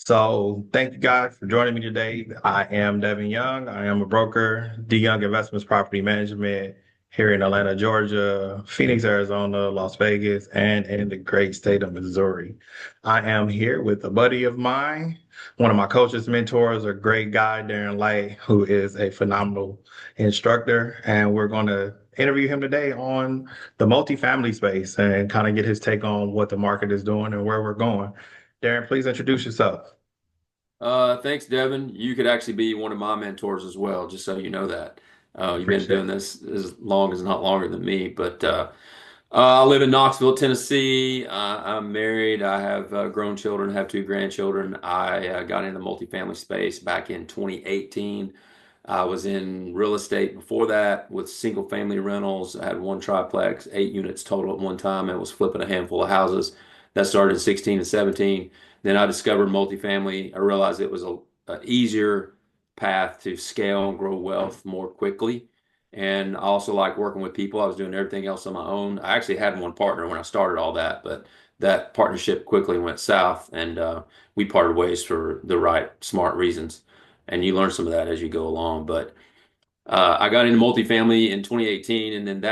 So thank you guys for joining me today. I am Devin Young. I am a broker, D Young Investments Property Management here in Atlanta, Georgia, Phoenix, Arizona, Las Vegas, and in the great state of Missouri. I am here with a buddy of mine, one of my coaches, mentors, a great guy, Darren Light, who is a phenomenal instructor. And we're going to interview him today on the multifamily space and kind of get his take on what the market is doing and where we're going. Darren, please introduce yourself. Thanks, Devin. You could actually be one of my mentors as well, just so you know that. You've been Appreciate doing it. this as long as not longer than me, but I live in Knoxville, Tennessee. I'm married. I have grown children, have two grandchildren. I got into the multifamily space back in 2018. I was in real estate before that with single family rentals. I had one triplex, 8 units total at one time, and was flipping a handful of houses. That started in 16 and 17. Then I discovered multifamily. I realized it was a easier path to scale and grow wealth more quickly. And I also like working with people. I was doing everything else on my own. I actually had one partner when I started all that, but that partnership quickly went south, and we parted ways for the right, smart reasons. And you learn some of that as you go along. But I got into multifamily in 2018, and then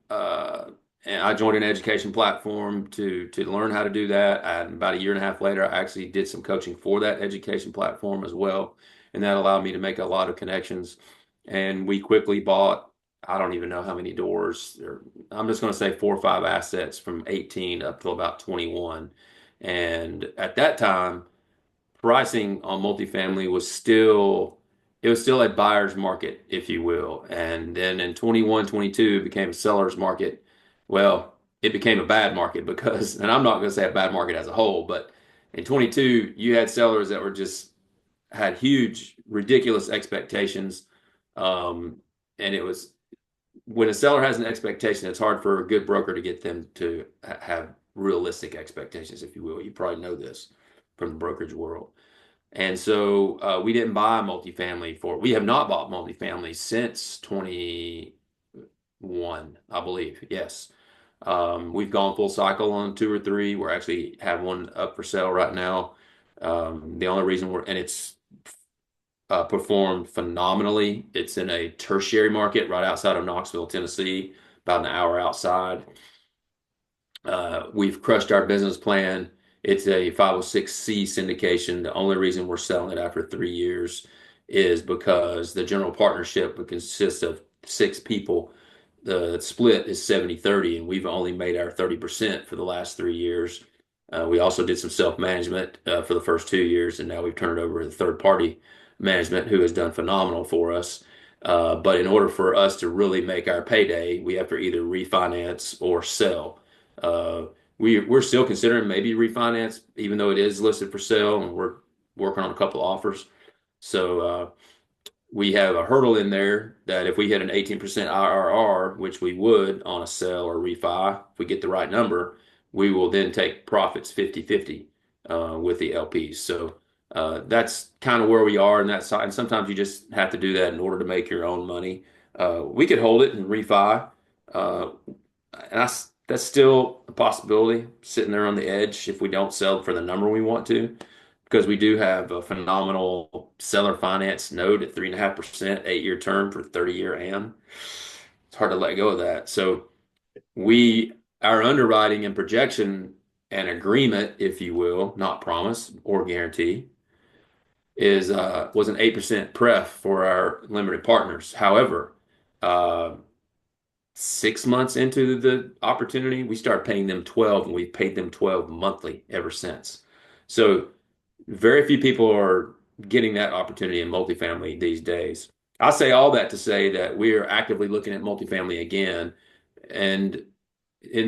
uh, and I joined an education platform to learn how to do that. And about a year and a half later, I actually did some coaching for that education platform as well, and that allowed me to make a lot of connections. And we quickly bought, I don't even know how many doors, or I'm just going to say 4 or 5 assets from 18 up to about 21. And at that time, pricing on multifamily was still it was still a buyer's market, if you will. And then in 21, 22, it became a seller's market. Well, it became a bad market because, and I'm not going to say a bad market as a whole, but in 22, you had sellers that were just had huge, ridiculous expectations. Um, and it was when a seller has an expectation, it's hard for a good broker to get them to have realistic expectations, if you will. You probably know this from the brokerage world. And so we didn't buy multifamily we have not bought multifamily since 21, I believe. Yes. We've gone full cycle on two or three. We're actually have one up for sale right now. The only reason and it's performed phenomenally. It's in a tertiary market right outside of Knoxville, Tennessee, about an hour outside. We've crushed our business plan. It's a 506C syndication. The only reason we're selling it after 3 years is because the general partnership would consist of 6 people. The split is 70/30, and we've only made our 30% for the last 3 years. We also did some self-management for the first 2 years, and now we've turned it over to third-party management who has done phenomenal for us. But in order for us to really make our payday, we have to either refinance or sell. Uh, we're still considering maybe refinance, even though it is listed for sale, and we're working on a couple of offers. So we have a hurdle in there that if we hit an 18% IRR, which we would on a sell or refi, if we get the right number, we will then take profits 50/50 with the LPs. So that's kind of where we are in that side. And sometimes you just have to do that in order to make your own money. We could hold it and refi. Uh, and that's still a possibility, sitting there on the edge if we don't sell for the number we want to, because we do have a phenomenal seller finance note at 3.5%, 8 year term for 30-year AM. It's hard to let go of that. So our underwriting and projection and agreement, if you will, not promise or guarantee, is was an 8% pref for our limited partners. However, uh, 6 months into the opportunity, we started paying them 12, and we've paid them 12 monthly ever since. So very few people are getting that opportunity in multifamily these days. I say all that to say that we are actively looking at multifamily again. And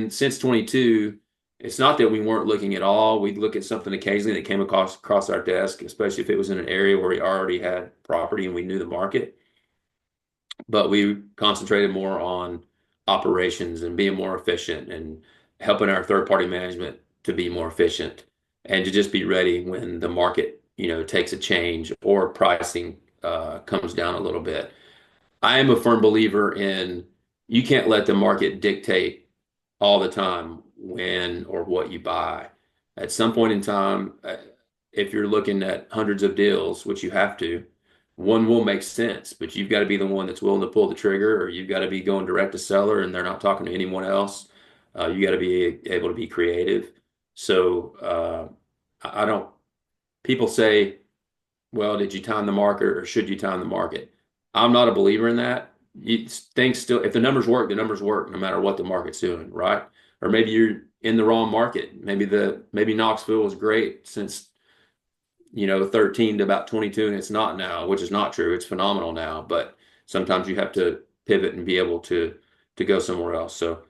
since 22, it's not that we weren't looking at all. We'd look at something occasionally that came across our desk, especially if it was in an area where we already had property and we knew the market. But we concentrated more on operations and being more efficient and helping our third party management to be more efficient and to just be ready when the market, takes a change or pricing comes down a little bit. I am a firm believer in you can't let the market dictate all the time when or what you buy. At some point in time, if you're looking at hundreds of deals, which you have to, one will make sense, but you've got to be the one that's willing to pull the trigger, or you've got to be going direct to seller and they're not talking to anyone else. You got to be able to be creative. So I don't, people say, well, did you time the market or should you time the market? I'm not a believer in that. Things still, if the numbers work, the numbers work no matter what the market's doing, right? Or maybe you're in the wrong market. Maybe Knoxville was great since 13 to about 22, and it's not now, which is not true. It's phenomenal now, but sometimes you have to pivot and be able to go somewhere else. So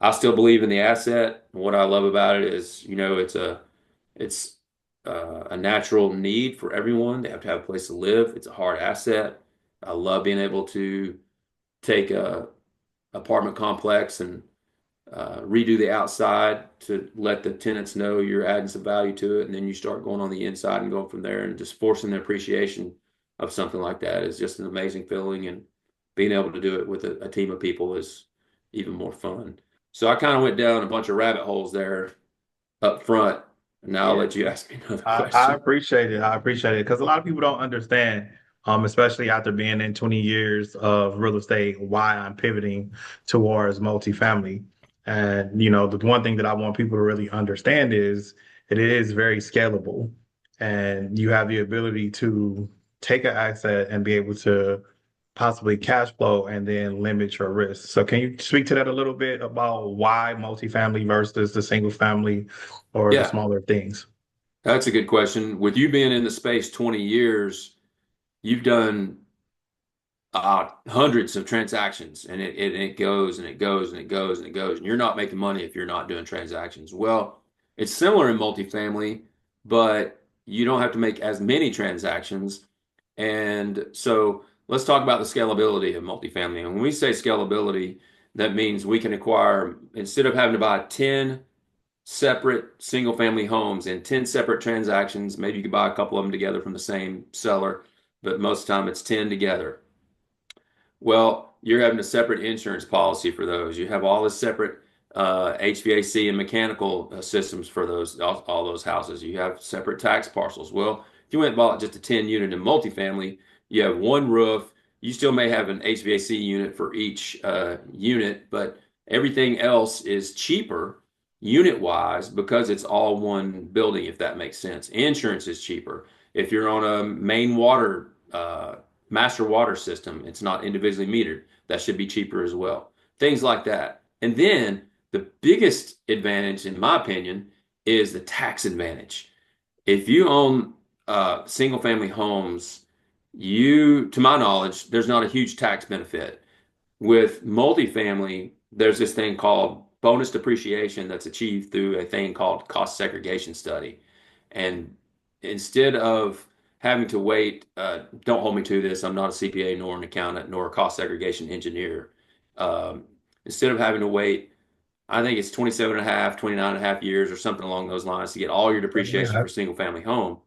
I still believe in the asset. What I love about it is, it's a natural need for everyone. They have to have a place to live. It's a hard asset. I love being able to take a apartment complex and redo the outside to let the tenants know you're adding some value to it, and then you start going on the inside and going from there, and just forcing the appreciation of something like that is just an amazing feeling, and being able to do it with a team of people is even more fun. So I kind of went down a bunch of rabbit holes there up front. And now I'll Yeah. let you ask me another I question. appreciate it. I appreciate it because a lot of people don't understand, especially after being in 20 years of real estate, why I'm pivoting towards multifamily. And, the one thing that I want people to really understand is it is very scalable and you have the ability to take an asset and be able to possibly cash flow and then limit your risk. So can you speak to that a little bit about why multifamily versus the single family or the Yeah, smaller things? that's a good question. With you being in the space 20 years, you've done hundreds of transactions, and it goes and it goes and it goes and it goes, and you're not making money if you're not doing transactions. Well, it's similar in multifamily, but you don't have to make as many transactions. And so let's talk about the scalability of multifamily. And when we say scalability, that means we can acquire, instead of having to buy 10 separate single family homes in 10 separate transactions, maybe you could buy a couple of them together from the same seller, but most of the time it's 10 together. Well, you're having a separate insurance policy for those. You have all the separate HVAC and mechanical systems for all those houses. You have separate tax parcels. Well, if you went and bought just a 10 unit in multifamily, you have one roof. You still may have an HVAC unit for each unit, but everything else is cheaper unit wise because it's all one building, if that makes sense. Insurance is cheaper. If you're on a main water master water system, it's not individually metered. That should be cheaper as well. Things like that. And then the biggest advantage, in my opinion, is the tax advantage. If you own single family homes, to my knowledge, there's not a huge tax benefit. With multifamily, there's this thing called bonus depreciation that's achieved through a thing called cost segregation study. And instead of having to wait, don't hold me to this, I'm not a CPA nor an accountant nor a cost segregation engineer. Um, Instead of having to wait, I think it's 27 and a half, 29 and a half years or something along those lines to get all your depreciation Yeah. for a single family home,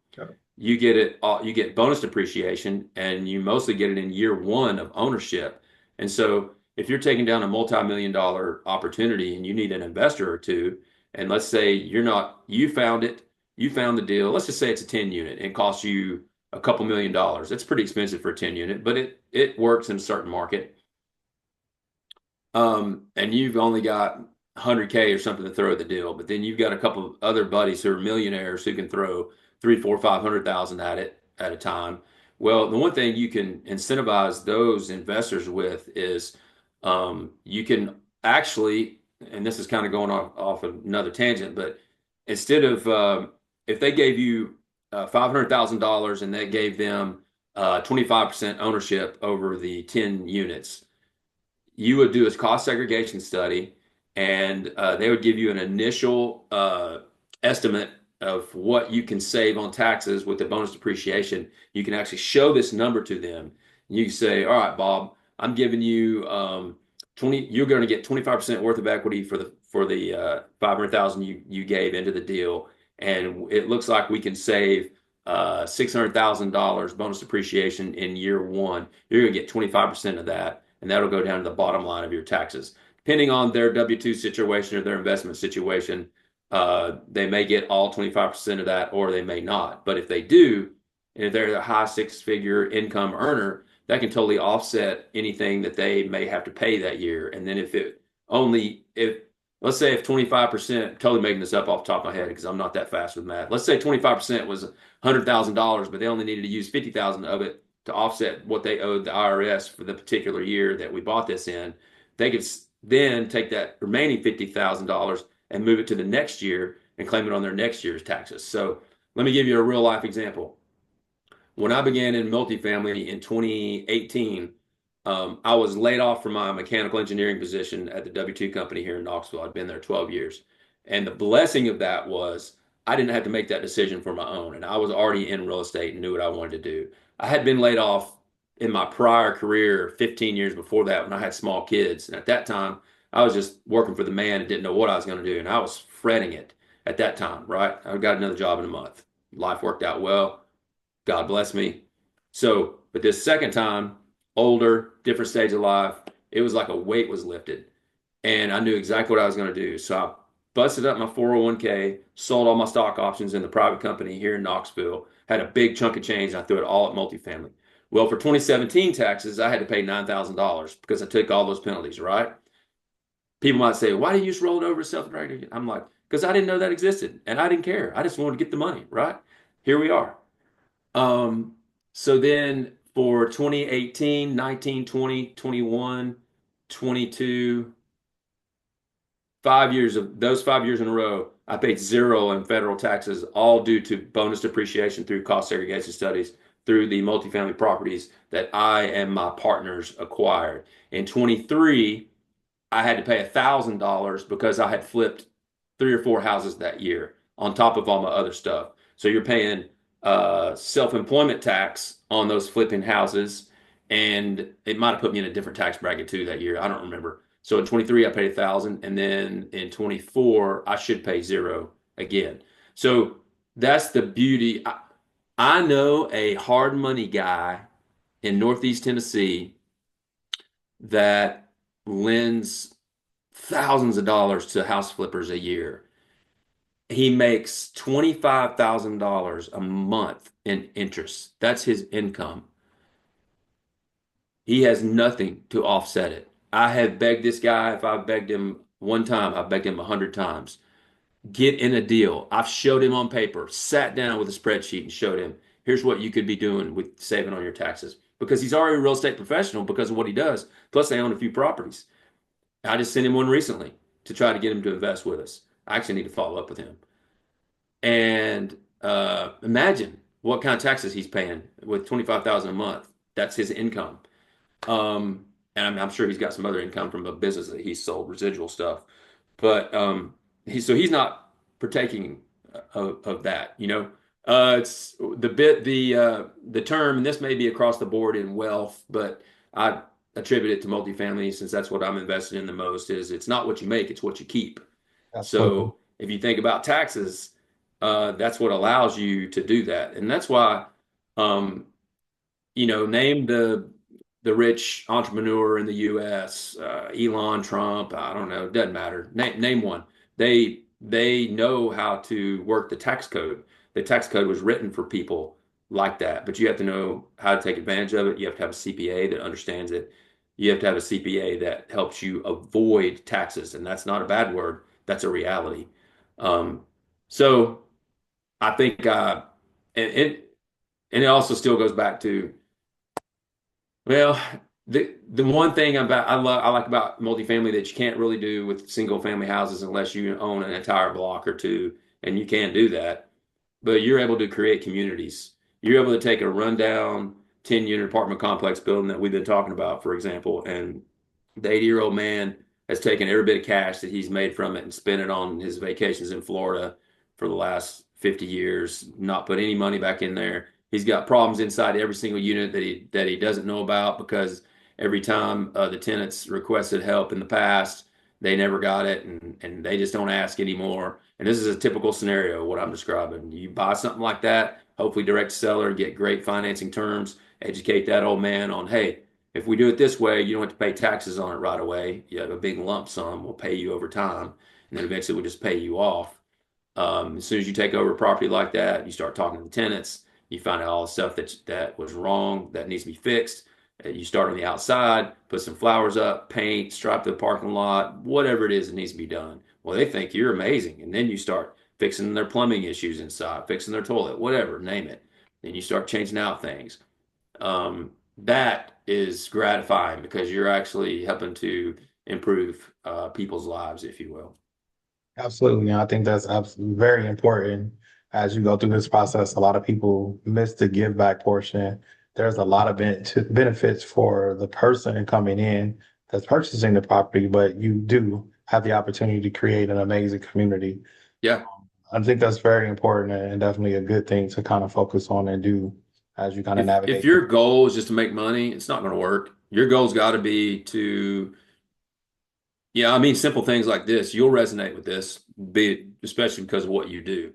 you get it all, you get bonus depreciation, and you mostly get it in year one of ownership. And so if you're taking down a multi-million-dollar opportunity and you need an investor or two, and let's say you found it, you found the deal, let's just say it's a 10 unit and it costs you a couple $1 million. It's pretty expensive for a 10 unit, but it works in a certain market. And you've only got 100K or something to throw at the deal, but then you've got a couple of other buddies who are millionaires who can throw three, four, 500,000 at it at a time. Well, the one thing you can incentivize those investors with is you can actually, and this is kind of going off another tangent, but instead of if they gave you $500,000 and they gave them 25% ownership over the 10 units, you would do a cost segregation study, and they would give you an initial estimate of what you can save on taxes with the bonus depreciation. You can actually show this number to them. You can say, "All right, Bob, I'm giving you 20. You're going to get 25% worth of equity for the 500,000 you gave into the deal, and it looks like we can save." $600,000 bonus depreciation in year one. You're going to get 25% of that, and that'll go down to the bottom line of your taxes. Depending on their W-2 situation or their investment situation, They may get all 25% of that, or they may not. But if they do, and if they're a high six-figure income earner, that can totally offset anything that they may have to pay that year. And then if let's say if 25%, totally making this up off the top of my head because I'm not that fast with math. Let's say 25% was $100,000, but they only needed to use 50,000 of it to offset what they owed the IRS for the particular year that we bought this in. They could then take that remaining $50,000 and move it to the next year and claim it on their next year's taxes. So let me give you a real life example. When I began in multifamily in 2018, I was laid off from my mechanical engineering position at the W-2 company here in Knoxville. I'd been there 12 years. And the blessing of that was I didn't have to make that decision for my own. And I was already in real estate and knew what I wanted to do. I had been laid off in my prior career 15 years before that when I had small kids. And at that time, I was just working for the man and didn't know what I was going to do. And I was fretting it at that time, right? I got another job in a month. Life worked out well. God bless me. So, but this second time, older, different stage of life, it was like a weight was lifted. And I knew exactly what I was going to do. So I busted up my 401k, sold all my stock options in the private company here in Knoxville, had a big chunk of change, and I threw it all at multifamily. Well, for 2017 taxes, I had to pay $9,000 because I took all those penalties, right? People might say, why did you just roll it over self-directed? I'm like, because I didn't know that existed and I didn't care. I just wanted to get the money, right? Here we are. Um, so then for 2018, 19, 20, 21, 22, 5 years of those 5 years in a row, I paid zero in federal taxes, all due to bonus depreciation through cost segregation studies through the multifamily properties that I and my partners acquired. In 23, I had to pay $1,000 because I had flipped 3 or 4 houses that year on top of all my other stuff. So you're paying self-employment tax on those flipping houses, and it might have put me in a different tax bracket too that year. I don't remember. So in 23, I paid 1,000, and then in 24, I should pay zero again. So that's the beauty. I know a hard money guy in Northeast Tennessee that lends thousands of dollars to house flippers a year. He makes $25,000 a month in interest. That's his income. He has nothing to offset it. I have begged this guy. If I've begged him one time, I've begged him 100 times. Get in a deal. I've showed him on paper, sat down with a spreadsheet and showed him, here's what you could be doing with saving on your taxes. Because he's already a real estate professional because of what he does. Plus, they own a few properties. I just sent him one recently to try to get him to invest with us. I actually need to follow up with him. And imagine what kind of taxes he's paying with 25,000 a month. That's his income. And I'm sure he's got some other income from a business that he's sold residual stuff. But he's not partaking of that, you know. It's the term, and this may be across the board in wealth, but I attribute it to multifamily since that's what I'm invested in the most. Is it's not what you make, it's what you keep. Absolutely. So if you think about taxes, that's what allows you to do that, and that's why, um, name the rich entrepreneur in the U.S., Elon, Trump, I don't know, it doesn't matter. Name one. They know how to work the tax code. The tax code was written for people like that, but you have to know how to take advantage of it. You have to have a CPA that understands it. You have to have a CPA that helps you avoid taxes, and that's not a bad word. That's a reality. Um, so I think, and it also still goes back to, well, the one thing I like about multifamily that you can't really do with single family houses unless you own an entire block or two, and you can do that, but you're able to create communities. You're able to take a rundown 10-unit apartment complex building that we've been talking about, for example, and the 80-year-old man has taken every bit of cash that he's made from it and spent it on his vacations in Florida for the last 50 years, not put any money back in there. He's got problems inside every single unit that he doesn't know about because every time the tenants requested help in the past, they never got it, and they just don't ask anymore. And this is a typical scenario, what I'm describing. You buy something like that, hopefully direct seller, get great financing terms, educate that old man on, hey, if we do it this way, you don't have to pay taxes on it right away. You have a big lump sum, we'll pay you over time, and then eventually we'll just pay you off. As soon as you take over a property like that, you start talking to the tenants. You find out all the stuff that was wrong that needs to be fixed. You start on the outside, put some flowers up, paint, stripe the parking lot, whatever it is that needs to be done. Well, they think you're amazing, and then you start fixing their plumbing issues inside, fixing their toilet, whatever, name it. Then you start changing out things. That is gratifying because you're actually helping to improve people's lives, if you will. Absolutely. And I think that's absolutely very important as you go through this process. A lot of people miss the give back portion. There's a lot of benefits for the person coming in that's purchasing the property, but you do have the opportunity to create an amazing community. Yeah. I think that's very important and definitely a good thing to kind of focus on and do as you kind of If navigate. your goal is just to make money, it's not going to work. Your goal's got to be to, yeah, I mean, simple things like this. You'll resonate with this, especially because of what you do.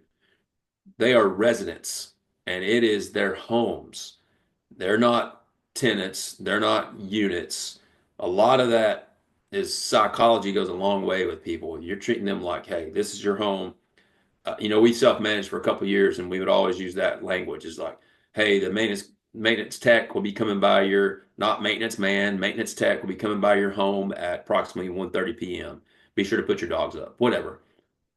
They are residents, and it is their homes. They're not tenants. They're not units. A lot of that is psychology goes a long way with people. You're treating them like, hey, this is your home. We self-managed for a couple of years, and we would always use that language. It's like, hey, the maintenance tech will be coming by your not maintenance man, maintenance tech will be coming by your home at approximately 1:30 p.m. Be sure to put your dogs up, whatever.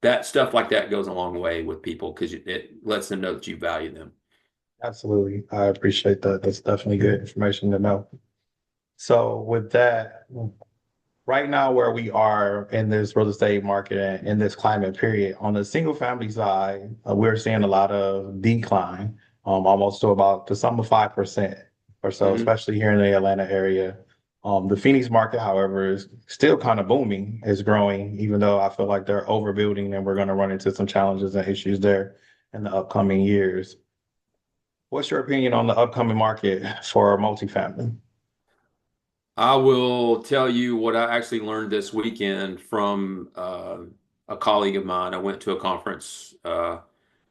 That stuff like that goes a long way with people because it lets them know that you value them. Absolutely. I appreciate that. That's definitely good information to know. So with that, right now where we are in this real estate market and in this climate period, on the single family side, we're seeing a lot of decline, almost to about to some of 5% or so, Hmm. especially here in the Atlanta area. The Phoenix market, however, is still kind of booming, is growing, even though I feel like they're overbuilding and we're going to run into some challenges and issues there in the upcoming years. What's your opinion on the upcoming market for multifamily? I will tell you what I actually learned this weekend from a colleague of mine. I went to a conference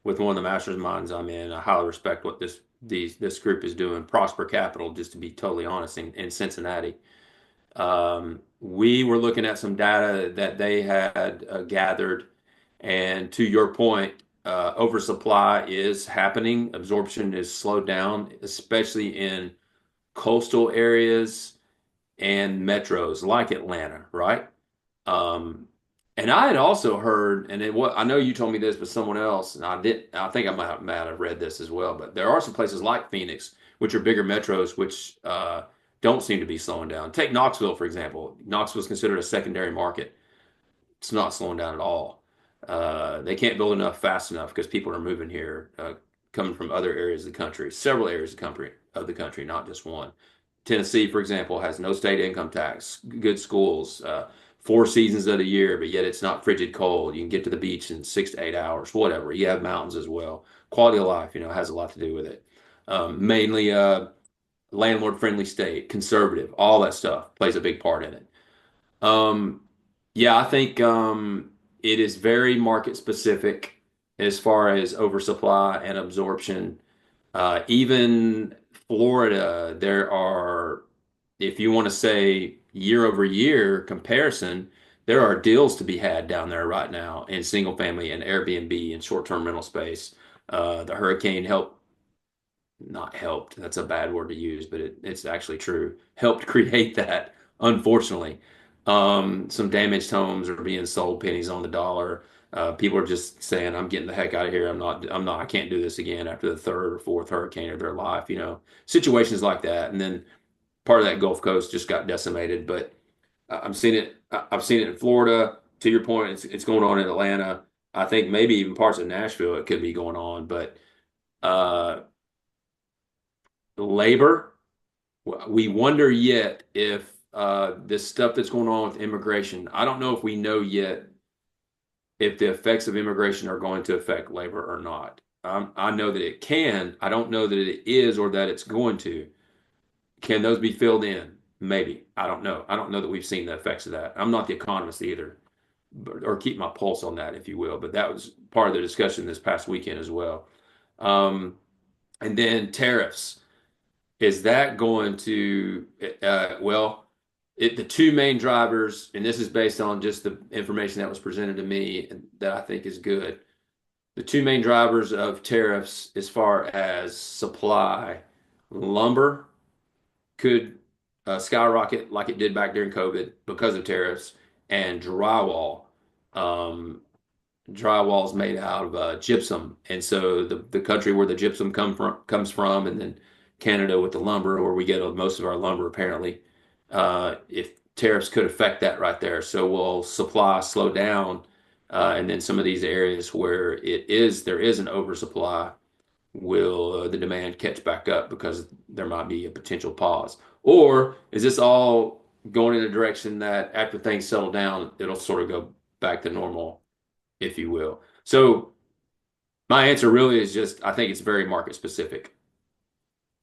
with one of the masterminds I'm in. I highly respect what this group is doing. Prosper Capital, just to be totally honest, in Cincinnati. We were looking at some data that they had gathered, and to your point, oversupply is happening. Absorption is slowed down, especially in coastal areas and metros like Atlanta, right? Um, and I had also heard, and I know you told me this, but someone else, and I think I might have read this as well, but there are some places like Phoenix, which are bigger metros, which don't seem to be slowing down. Take Knoxville, for example. Knoxville is considered a secondary market. It's not slowing down at all. They can't build enough fast enough because people are moving here, coming from other areas of the country, several areas of the country, not just one. Tennessee, for example, has no state income tax, good schools, 4 seasons of the year, but yet it's not frigid cold. You can get to the beach in 6 to 8 hours, whatever. You have mountains as well. Quality of life, has a lot to do with it. Mainly landlord friendly state, conservative, all that stuff plays a big part in it. Um, yeah, I think it is very market specific as far as oversupply and absorption. Even Florida, if you want to say year over year comparison, there are deals to be had down there right now in single family and Airbnb and short-term rental space. The hurricane helped not helped. That's a bad word to use, but it's actually true. Helped create that, unfortunately. Some damaged homes are being sold pennies on the dollar. People are just saying, I'm getting the heck out of here. I can't do this again after the third or fourth hurricane of their life, situations like that. And then part of that Gulf Coast just got decimated, but I've seen it in Florida. To your point, it's going on in Atlanta. I think maybe even parts of Nashville, it could be going on, but, uh, labor. We wonder yet if this stuff that's going on with immigration, I don't know if we know yet if the effects of immigration are going to affect labor or not. I know that it can. I don't know that it is or that it's going to. Can those be filled in? Maybe. I don't know. I don't know that we've seen the effects of that. I'm not the economist either, or keep my pulse on that, if you will. But that was part of the discussion this past weekend as well. Um, and then tariffs. Is that going to, well, the two main drivers, and this is based on just the information that was presented to me that I think is good. the two main drivers of tariffs as far as supply, lumber could skyrocket like it did back during COVID because of tariffs, and drywall. Um, Drywall is made out of gypsum, and so the country where the gypsum comes from, and then Canada with the lumber, where we get most of our lumber apparently. If tariffs could affect that right there, so will supply slow down, and then some of these areas where there is an oversupply, will the demand catch back up because there might be a potential pause, or is this all going in a direction that after things settle down, it'll sort of go back to normal, if you will. So my answer really is just I think it's very market specific.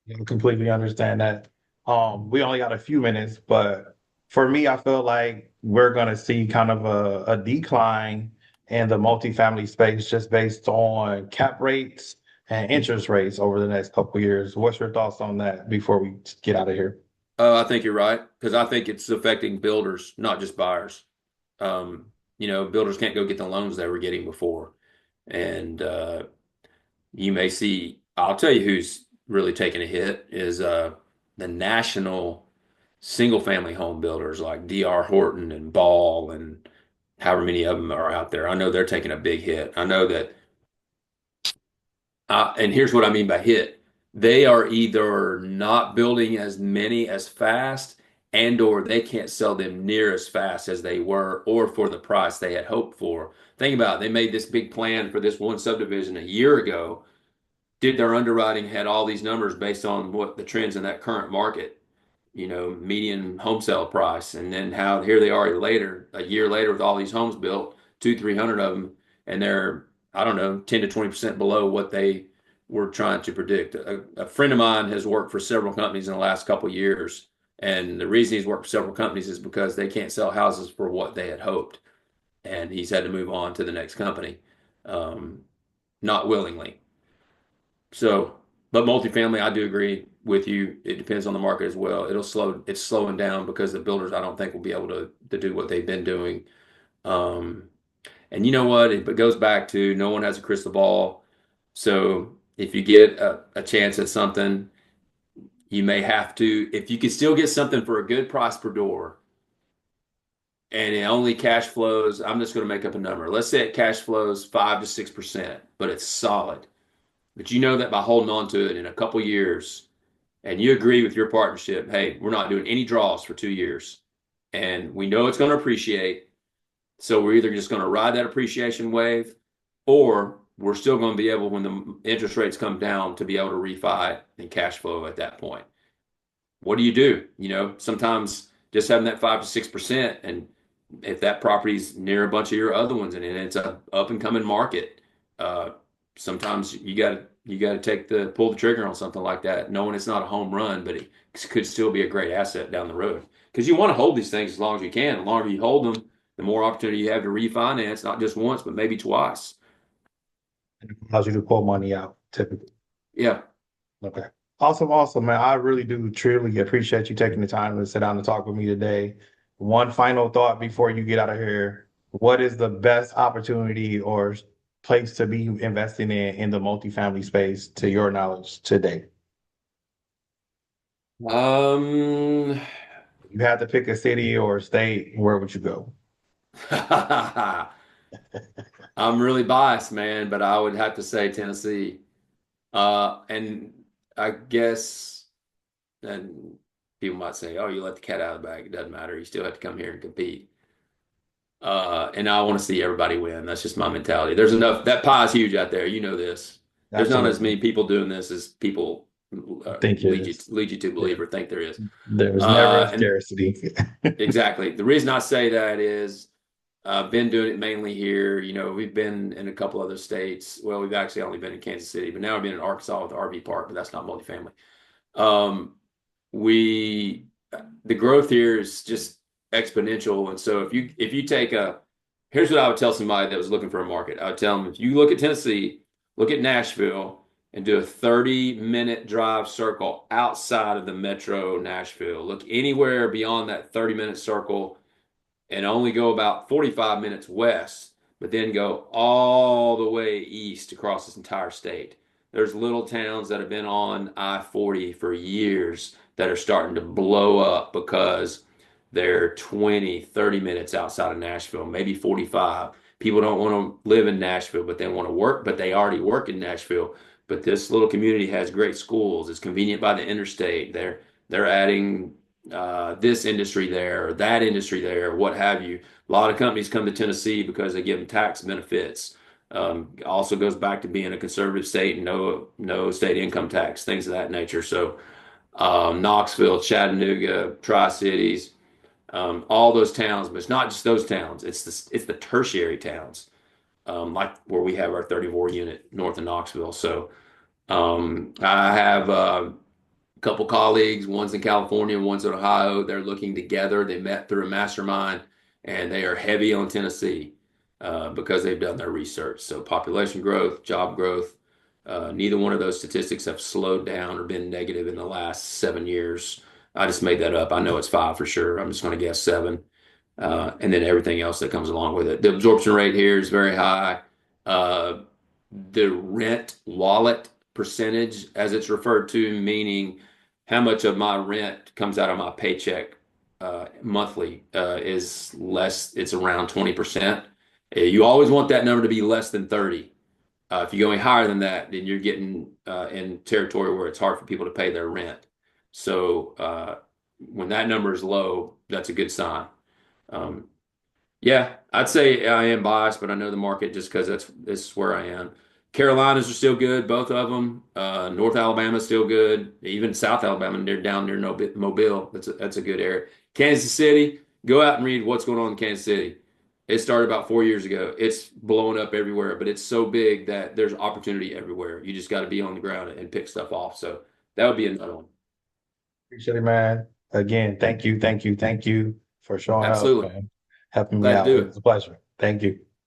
I completely understand that. We only got a few minutes, but for me, I feel like we're gonna see kind of a decline in the multifamily space just based on cap rates and interest rates over the next couple of years. What's your thoughts on that before we get out of here? I think you're right because I think it's affecting builders, not just buyers. Builders can't go get the loans they were getting before, and you may see. I'll tell you who's really taking a hit is the national single family home builders like D.R. Horton and Ball and however many of them are out there. I know they're taking a big hit. I know that, and here's what I mean by hit. They are either not building as many as fast and or they can't sell them near as fast as they were or for the price they had hoped for. Think about it. They made this big plan for this one subdivision a year ago, did their underwriting, had all these numbers based on what the trends in that current market, median home sale price, and then how here they are later, a year later, with all these homes built, 300 of them, and they're, I don't know, 10 to 20% below what they were trying to predict. A friend of mine has worked for several companies in the last couple of years, and the reason he's worked for several companies is because they can't sell houses for what they had hoped, and he's had to move on to the next company, um, not willingly. So, but multifamily, I do agree with you. It depends on the market as well. It's slowing down because the builders, I don't think, will be able to do what they've been doing. Um, and you know what? It goes back to no one has a crystal ball. So if you get a chance at something, you may have to, if you can still get something for a good price per door and it only cash flows, I'm just going to make up a number. Let's say it cash flows 5 to 6%, but it's solid. But you know that by holding on to it in a couple years, and you agree with your partnership, hey, we're not doing any draws for 2 years, and we know it's going to appreciate. So we're either just going to ride that appreciation wave, or we're still going to be able, when the interest rates come down, to be able to refi and cash flow at that point. What do? Sometimes just having that 5 to 6%, and if that property's near a bunch of your other ones and it's a up and coming market, uh, sometimes you got to pull the trigger on something like that, knowing it's not a home run, but it could still be a great asset down the road. Because you want to hold these things as long as you can. The longer you hold them, the more opportunity you have to refinance, not just once, but maybe twice. It allows you to pull money out typically. Yeah. Okay. Awesome, awesome, man. I really do truly appreciate you taking the time to sit down and talk with me today. One final thought before you get out of here. What is the best opportunity or place to be investing in the multifamily space to your knowledge today? Um, You had to pick a city or a state, where would you go? I'm really biased, man, but I would have to say Tennessee. And I guess, and people might say, "Oh, you let the cat out of the bag. It doesn't matter. You still have to come here and compete." And I want to see everybody win. That's just my mentality. There's enough. That pie is huge out there. You know this. There's not as Absolutely. many people doing this as people I think it is. lead you to Yeah. believe or think there is. There's never a And scarcity. exactly. The reason I say that is I've been doing it mainly here. We've been in a couple other states. Well, we've actually only been in Kansas City, but now we've been in Arkansas with the RV park, but that's not multifamily. Um, we the growth here is just exponential, and so if you take here's what I would tell somebody that was looking for a market. I would tell them, if you look at Tennessee, look at Nashville, and do a 30-minute drive circle outside of the metro Nashville. Look anywhere beyond that 30-minute circle and only go about 45 minutes west. but then go all the way east across this entire state. There's little towns that have been on I-40 for years that are starting to blow up because they're 20, 30 minutes outside of Nashville, maybe 45. People don't want to live in Nashville, but they want to work, but they already work in Nashville. But this little community has great schools. It's convenient by the interstate. They're adding this industry there or that industry there, what have you. A lot of companies come to Tennessee because they give them tax benefits. Also goes back to being a conservative state and no state income tax, things of that nature. So Knoxville, Chattanooga, Tri-Cities, all those towns, but it's not just those towns. It's the tertiary towns, like where we have our 34 unit north of Knoxville. So I have couple colleagues, one's in California, one's in Ohio. They're looking together. They met through a mastermind, and they are heavy on Tennessee because they've done their research. So population growth, job growth, neither one of those statistics have slowed down or been negative in the last 7 years. I just made that up. I know it's five for sure. I'm just going to guess seven. And then everything else that comes along with it. The absorption rate here is very high. Uh, the rent wallet percentage, as it's referred to, meaning how much of my rent comes out of my paycheck monthly, is less. It's around 20%. You always want that number to be less than 30. If you go any higher than that, then you're getting in territory where it's hard for people to pay their rent. So when that number is low, that's a good sign. Um, yeah, I'd say I am biased, but I know the market just because that's where I am. Carolinas are still good, both of them. North Alabama is still good. Even South Alabama, near down near Mobile. That's a good area. Kansas City, go out and read what's going on in Kansas City. It started about 4 years ago. It's blowing up everywhere, but it's so big that there's opportunity everywhere. You just got to be on the ground and pick stuff off. So that would be another one. Appreciate it, man. Again, thank you for showing up Absolutely. and helping me Glad to out. do It it. was a pleasure. Thank you.